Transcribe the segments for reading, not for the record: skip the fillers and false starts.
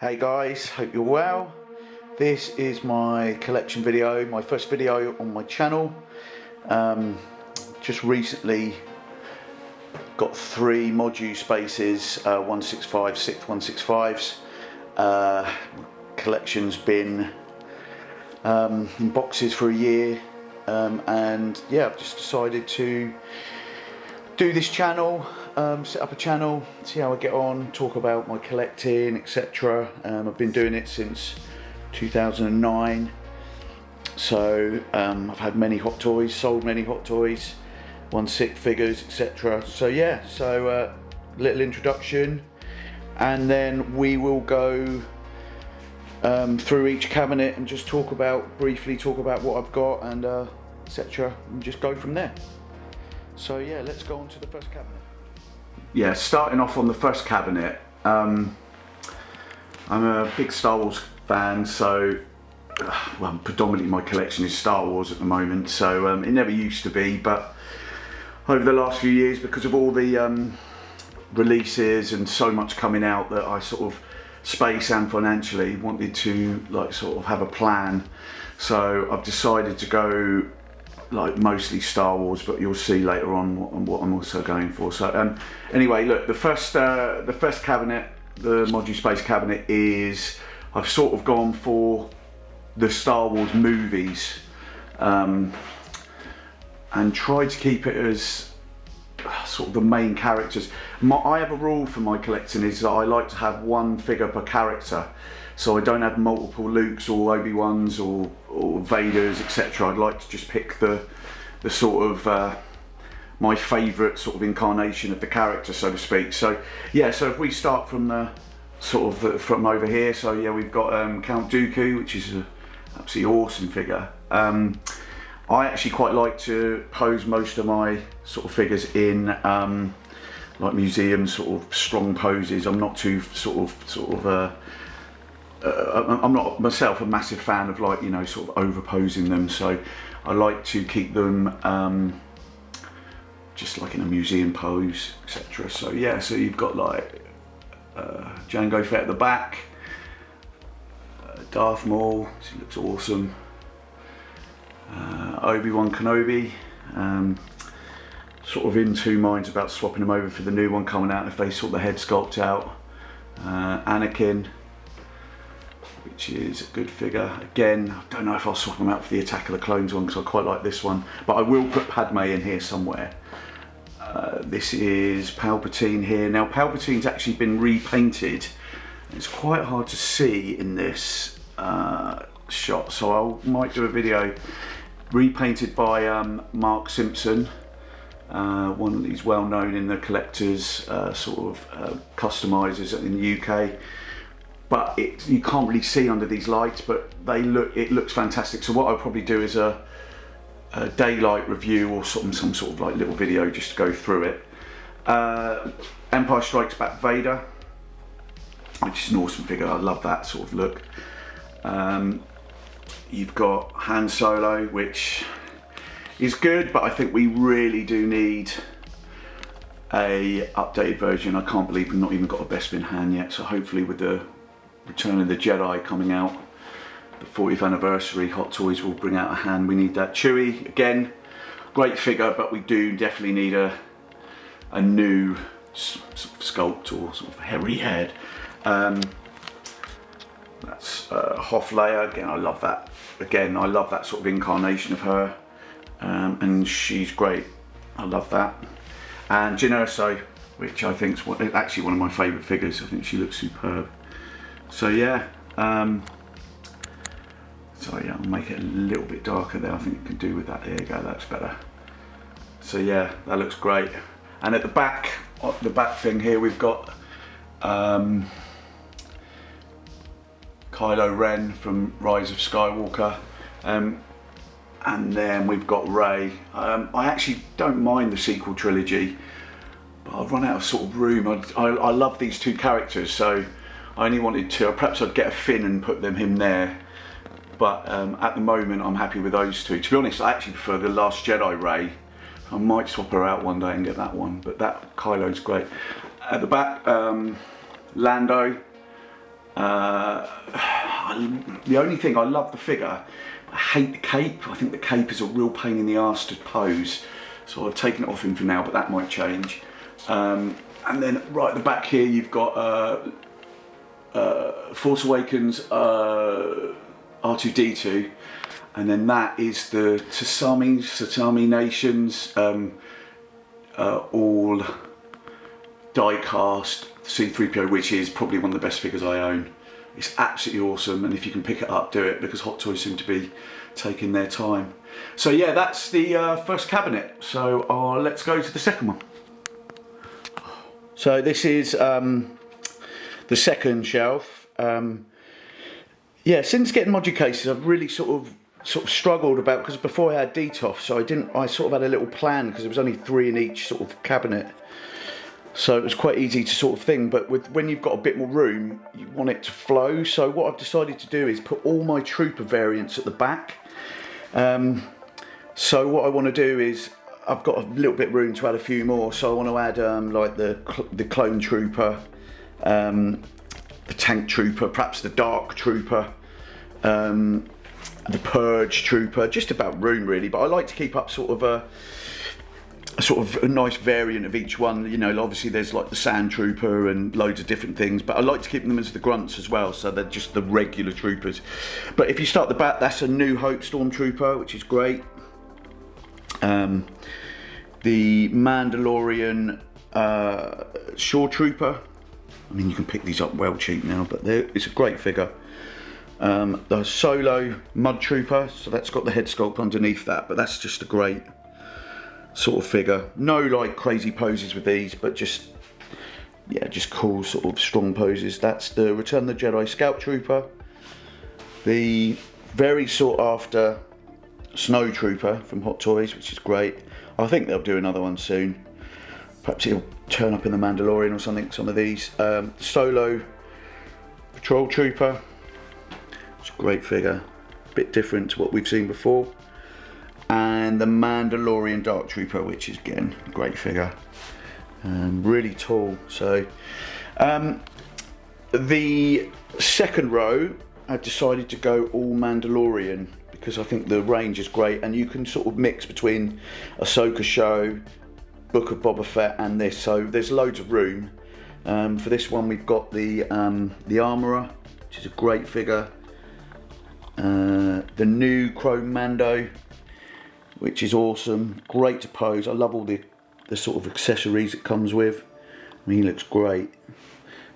Hey guys, hope you're well. This is my collection video, my first video on my channel. Just recently got 3 Moduspaces, 165, 165s. Collection's been in boxes for a year, and yeah, I've just decided to do this channel, set up a channel, see how I get on, talk about my collecting, etc. I've been doing it since 2009, so I've had many hot toys, sold many hot toys, won 6 figures, etc. So yeah, little introduction, and then we will go through each cabinet and just briefly talk about what I've got and etc. and just go from there. So yeah, let's go on to the first cabinet. Yeah, starting off on the first cabinet, I'm a big Star Wars fan, so well, predominantly my collection is Star Wars at the moment, so it never used to be, but over the last few years, because of all the releases and so much coming out, that I sort of space and financially wanted to sort of have a plan. So I've decided to go mostly Star Wars, but you'll see later on what I'm also going for. So anyway, look, the first cabinet, the Moduspace cabinet, is I've sort of gone for the Star Wars movies, and tried to keep it as sort of the main characters. I have a rule for my collecting, is that I like to have one figure per character. So I don't have multiple Lukes or Obi-Wans or Vaders, etc. I'd like to just pick the sort of my favourite sort of incarnation of the character, so to speak. So yeah, so if we start from from over here, so yeah, we've got Count Dooku, which is an absolutely awesome figure. I actually quite like to pose most of my sort of figures in like museum sort of strong poses. I'm not too I'm not myself a massive fan of sort of over posing them, so I like to keep them just like in a museum pose, etc. So yeah, so you've got Jango Fett at the back, Darth Maul, he looks awesome, Obi-Wan Kenobi, sort of in 2 minds about swapping him over for the new one coming out if they sort the head sculpt out, Anakin, which is a good figure. Again, I don't know if I'll swap them out for the Attack of the Clones one, because I quite like this one, but I will put Padme in here somewhere. This is Palpatine here. Now Palpatine's actually been repainted. It's quite hard to see in this shot, so I might do a video. Repainted by Mark Simpson, one he's well known in the collectors customizers in the UK. But you can't really see under these lights, but it looks fantastic. So what I'll probably do is a daylight review or some sort of little video just to go through it. Empire Strikes Back Vader, which is an awesome figure. I love that sort of look. You've got Han Solo, which is good, but I think we really do need a updated version. I can't believe we've not even got a Bespin Han yet, so hopefully with the Return of the Jedi coming out, the 40th anniversary, Hot Toys will bring out a Han. We need that. Chewie, again, great figure, but we do definitely need a new sculpt or sort of hairy head. That's Hoth Leia. Again, I love that. Again, I love that sort of incarnation of her, and she's great. I love that. And Jyn Erso, which I think is actually one of my favourite figures. I think she looks superb. So yeah, I'll make it a little bit darker there. I think you can do with that. There you go, that's better. So yeah, that looks great. And at the back thing here, we've got Kylo Ren from Rise of Skywalker, and then we've got Rey. I actually don't mind the sequel trilogy, but I've run out of sort of room. I love these 2 characters, so I only wanted to, perhaps I'd get a Finn and put him there, but at the moment I'm happy with those 2. To be honest, I actually prefer the Last Jedi Rey. I might swap her out one day and get that one, but that Kylo's great. At the back, Lando, The only thing, I love the figure, I hate the cape. I think the cape is a real pain in the arse to pose, so I've taken it off him for now, but that might change. And then right at the back here you've got Force Awakens R2-D2, and then that is the Tatami Nations all die-cast C-3PO, which is probably one of the best figures I own. It's absolutely awesome, and if you can pick it up, do it, because Hot Toys seem to be taking their time. So yeah, that's the first cabinet. So let's go to the second one. So this is the second shelf. Yeah, since getting Moducases, I've really sort of struggled about, because before I had DTOF, so I sort of had a little plan, because there was only 3 in each sort of cabinet. So it was quite easy to sort of thing, but when you've got a bit more room, you want it to flow. So what I've decided to do is put all my Trooper variants at the back. So what I want to do is, I've got a little bit of room to add a few more. So I want to add like the Clone Trooper, the Tank Trooper, perhaps the Dark Trooper, the Purge Trooper, just about room really. But I like to keep up sort of a nice variant of each one. You know, obviously there's like the Sand Trooper and loads of different things, but I like to keep them as the grunts as well, so they're just the regular troopers. But if you start the back, that's a New Hope Stormtrooper, which is great. The Mandalorian Shore Trooper. I mean, you can pick these up well cheap now, but it's a great figure. The Solo Mud Trooper, so that's got the head sculpt underneath that, but that's just a great sort of figure. No like crazy poses with these, but just, yeah, just cool sort of strong poses. That's the Return of the Jedi Scout Trooper, the very sought after Snow Trooper from Hot Toys, which is great. I think they'll do another one soon. Perhaps it'll turn up in the Mandalorian or something, some of these. Solo Patrol Trooper, it's a great figure, a bit different to what we've seen before. And the Mandalorian Dark Trooper, which is again a great figure, really tall. So the second row, I've decided to go all Mandalorian, because I think the range is great, and you can sort of mix between Ahsoka Show, Book of Boba Fett, and this. So there's loads of room. For this one, we've got the Armourer, which is a great figure. The new Chrome Mando, which is awesome, great to pose. I love all the sort of accessories it comes with. I mean, he looks great.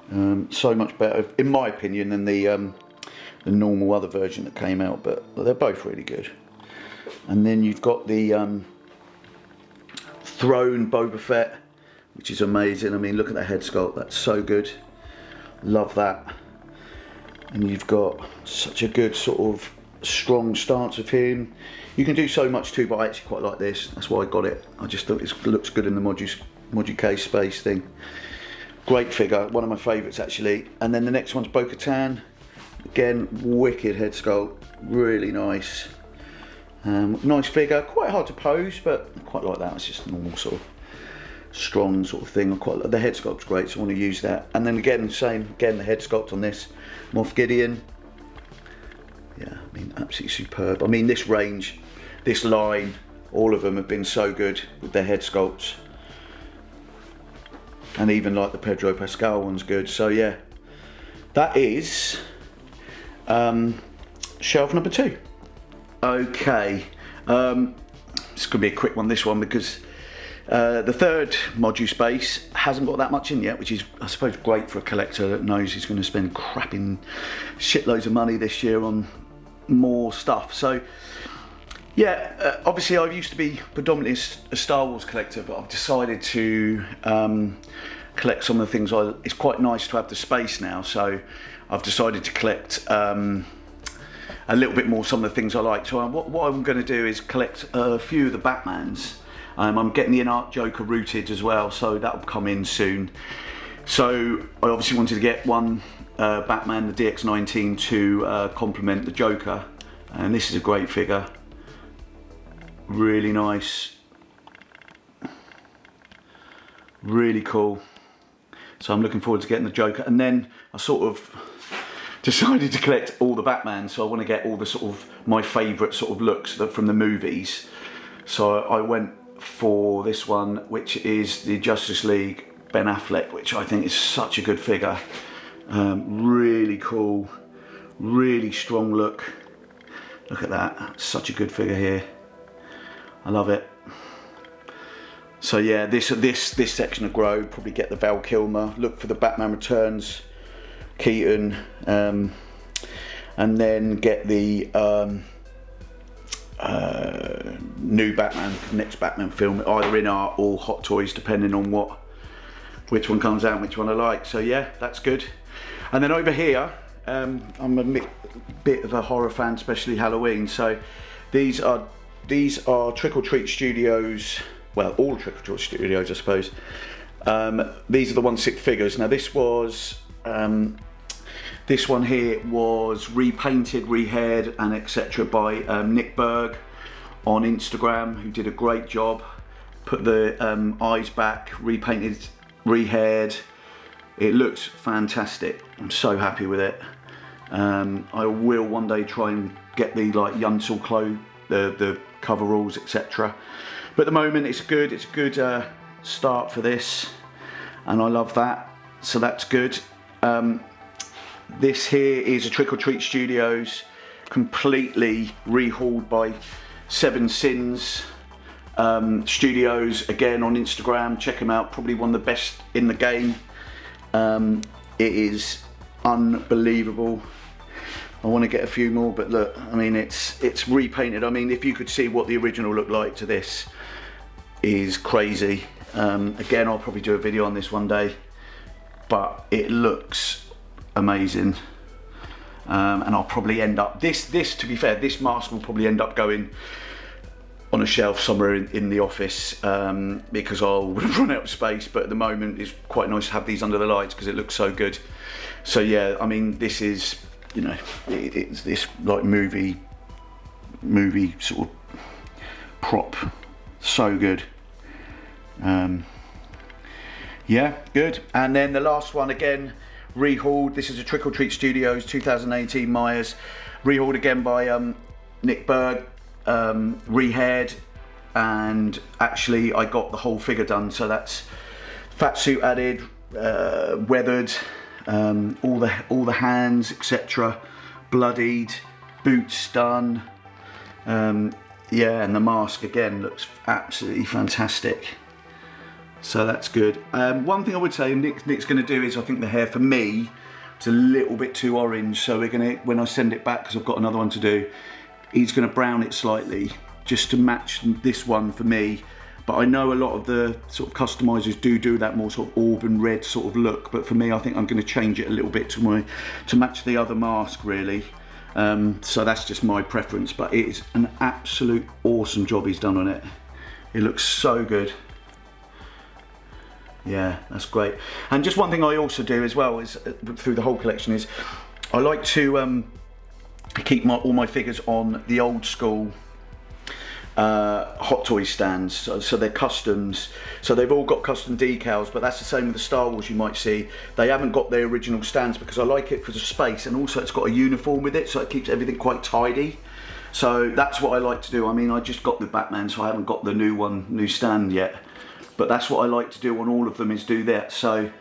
So much better, in my opinion, than the normal other version that came out, but they're both really good. And then you've got the Throne Boba Fett, which is amazing. I mean, look at the head sculpt, that's so good. Love that. And you've got such a good sort of strong stance of him. You can do so much too, but I actually quite like this. That's why I got it. I just thought it looks good in the Moducase space thing. Great figure, one of my favourites actually. And then the next one's Bo-Katan. Again, wicked head sculpt, really nice. Nice figure, quite hard to pose, but I quite like that. It's just a normal sort of strong sort of thing. I quite like, the head sculpt's great, so I want to use that. And then again, the head sculpt on this Moff Gideon. Yeah, I mean, absolutely superb. I mean, this range, this line, all of them have been so good with their head sculpts. And even like the Pedro Pascal one's good. So yeah, that is shelf number 2. Okay, it's going to be a quick one, this one, because the third Moduspace hasn't got that much in yet, which is, I suppose, great for a collector that knows he's going to spend crapping shitloads of money this year on more stuff. So yeah, obviously I used to be predominantly a Star Wars collector, but I've decided to collect some of the things. It's quite nice to have the space now, so I've decided to collect a little bit more some of the things I like. So what I'm going to do is collect a few of the Batmans. I'm getting the In-Art Joker rooted as well, so that'll come in soon. So I obviously wanted to get one Batman, the DX19, to complement the Joker, and this is a great figure, really nice, really cool. So I'm looking forward to getting the Joker, and then I sort of decided to collect all the Batman, so I want to get all the sort of my favourite sort of looks from the movies. So I went for this one, which is the Justice League Ben Affleck, which I think is such a good figure. Really cool, really strong look. Look at that, such a good figure here. I love it. So yeah, this section of Grow, probably get the Val Kilmer, look for the Batman Returns Keaton, and then get the new Batman, next Batman film, either in art or Hot Toys, depending on which one comes out and which one I like. So yeah, that's good. And then over here, I'm a bit of a horror fan, especially Halloween. So these are Trick or Treat Studios. Well, all Trick or Treat Studios, I suppose. These are the 1/6 figures. Now this one here was repainted, rehaired, and etc. by Nick Berg on Instagram, who did a great job. Put the eyes back, repainted, rehaired. It looks fantastic. I'm so happy with it. I will one day try and get the like Yunzel clothes, the coveralls, etc. But at the moment, it's a good start for this, and I love that. So that's good. This here is a Trick or Treat Studios, completely rehauled by Seven Sins Studios, again on Instagram. Check them out, probably one of the best in the game. It is unbelievable. I want to get a few more, but look, I mean, it's repainted. I mean, if you could see what the original looked like to this, is crazy. Again, I'll probably do a video on this one day, but it looks amazing. And I'll probably end up, this to be fair, this mask will probably end up going on a shelf somewhere in the office, because I'll run out of space. But at the moment, it's quite nice to have these under the lights because it looks so good. So yeah, I mean, this is, you know, it's this like movie sort of prop. So good. Yeah, good. And then the last one, again, rehauled. This is a Trick or Treat Studios 2018 Myers, rehauled again by Nick Berg, rehaired, and actually I got the whole figure done. So that's fat suit added, weathered, all the hands, etc., bloodied, boots done. Yeah, and the mask again looks absolutely fantastic. So that's good. One thing I would say Nick's going to do is, I think the hair for me is a little bit too orange. So we're going to, when I send it back, because I've got another one to do, he's going to brown it slightly just to match this one for me. But I know a lot of the sort of customizers do that more sort of auburn red sort of look. But for me, I think I'm going to change it a little bit to match the other mask, really. So that's just my preference, but it is an absolute awesome job he's done on it. It looks so good. Yeah, that's great. And just one thing I also do as well is, through the whole collection, is I like to keep all my figures on the old school Hot Toys stands, so they're customs, so they've all got custom decals, but that's the same with the Star Wars. You might see they haven't got their original stands because I like it for the space, and also it's got a uniform with it, so it keeps everything quite tidy. So that's what I like to do. I mean, I just got the Batman, so I haven't got the new stand yet, but that's what I like to do on all of them, is do that. So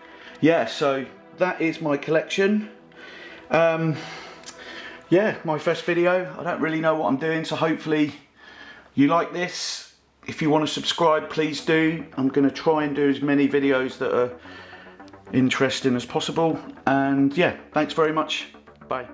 yeah, so that is my collection. Yeah, my first video. I don't really know what I'm doing, so hopefully you like this. If you want to subscribe, please do. I'm going to try and do as many videos that are interesting as possible. And yeah, thanks very much. Bye.